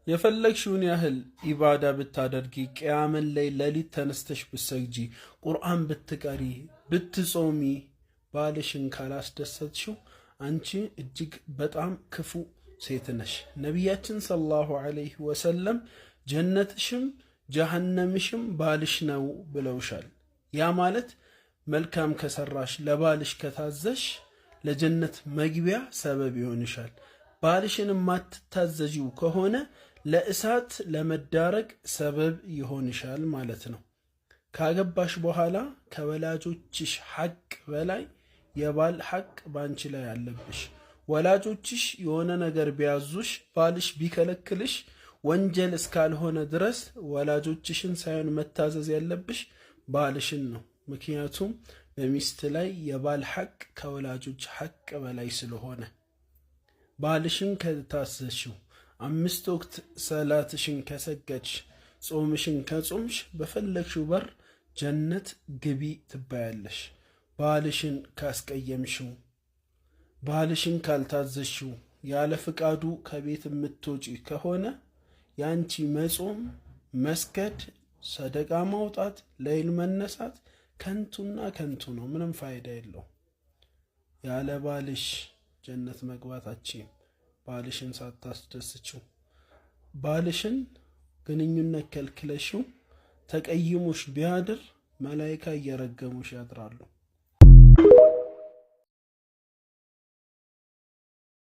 የፈለግሽውን ያህል ኢባዳ ብታደርጊ ቅያምን ላይ ሌሊት ተነስተሽ ብትሰግጂ ቁርአን ብትቀሪ ብትጾሚ ባልሽን ካላስደሰትሽው አንቺ እጅግ በጣም ክፉ ሴት ነሽ። ነቢያችን ሰለላሁ ዐለይሂ ወሰለም ጀነትሽም ጀሃነምሽም ባልሽ ነው ብለውሻል። ያ ማለት መልካም ከሰራሽ ለባልሽ ከታዘሽ ለጀነት መግቢያ ሰበብ ይሆንሻል። ባልሽን ማትታዘዢው ከሆነ ለእሳት ለመዳረግ ሰበብ ይሆንሻል ማለት ነው። ካገባሽ በኋላ ከወላጆችሽ ሐቅ በላይ የባል ሐቅ ባንቺ ላይ አለብሽ። ወላጆችሽ የሆነ ነገር ቢያዙሽ ባልሽ ቢከለክልሽ ወንጀል እስካልሆነ ድረስ ወላጆችሽን ሳይሆን መታዘዝ ያለብሽ ባልሽን ነው። ምክንያቱም በሚስት ላይ የባል ሐቅ ከወላጆች ሐቅ በላይ ስለሆነ ባልሽን ከታዘዝሽው 5 ወቅት ሰላትሽን ከሰገድሽ ጾምሽን ከጾምሽ በፈለግሽው በር ጀነት ግቢ ትባያለሽ። ባልሽን ካስቀየምሽው ባልሽን ካልታዘዝሽው ያለ ፍቃዱ ከቤት የምትወጪ ከሆነ ያንቺ መጾም መስገድ ሰደቃ ማውጣት ለይል መነሳት ከንቱና ከንቱ ነው። ምንም ፋይዳ የለው። ያለ ባልሽ ጀነት መግባታችን ባልሽን ሳታስደስችው ባልሽን ግንኙነት ከልክለሽው ተቀይሙሽ ቢያድር መላእክት እየረገሙሽ ያድራሉ።